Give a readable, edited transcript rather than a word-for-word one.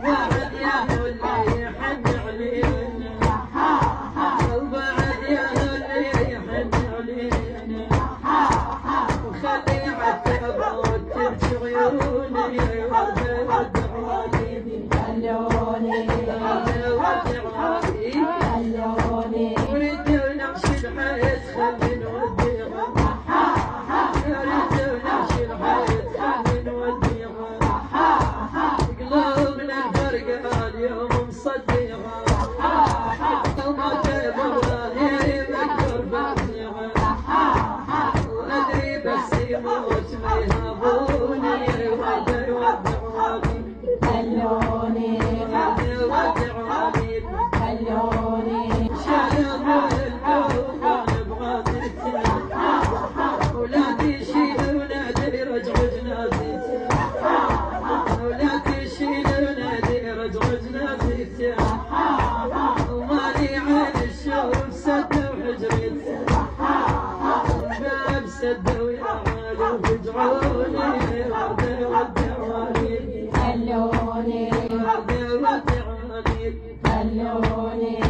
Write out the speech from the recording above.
وبعد يا اللي يحن علينا وبعد يا اللي يحن علينا وخلي عالتابوت تمشي عيوني ورد عواليني خلوني خلوني وريد ونمشي الحياة خلي نوديها وريد ونمشي الحياة خلي نوديها قلوبنا الفرقة اليوم مصديها وما جاب الله يذكر بعديها وأدري بس يموت ما يهابوني ورد عواليني خلوني خلوني شايب الحب بغادرتي ولادي شيل ونادي رجع جنازتي ولادي شيل ونادي رجع جنازتي ومالي عين الشوف سد وحجرتي الباب سد ويعمل وفجعوني ودعوني خلوني خلوني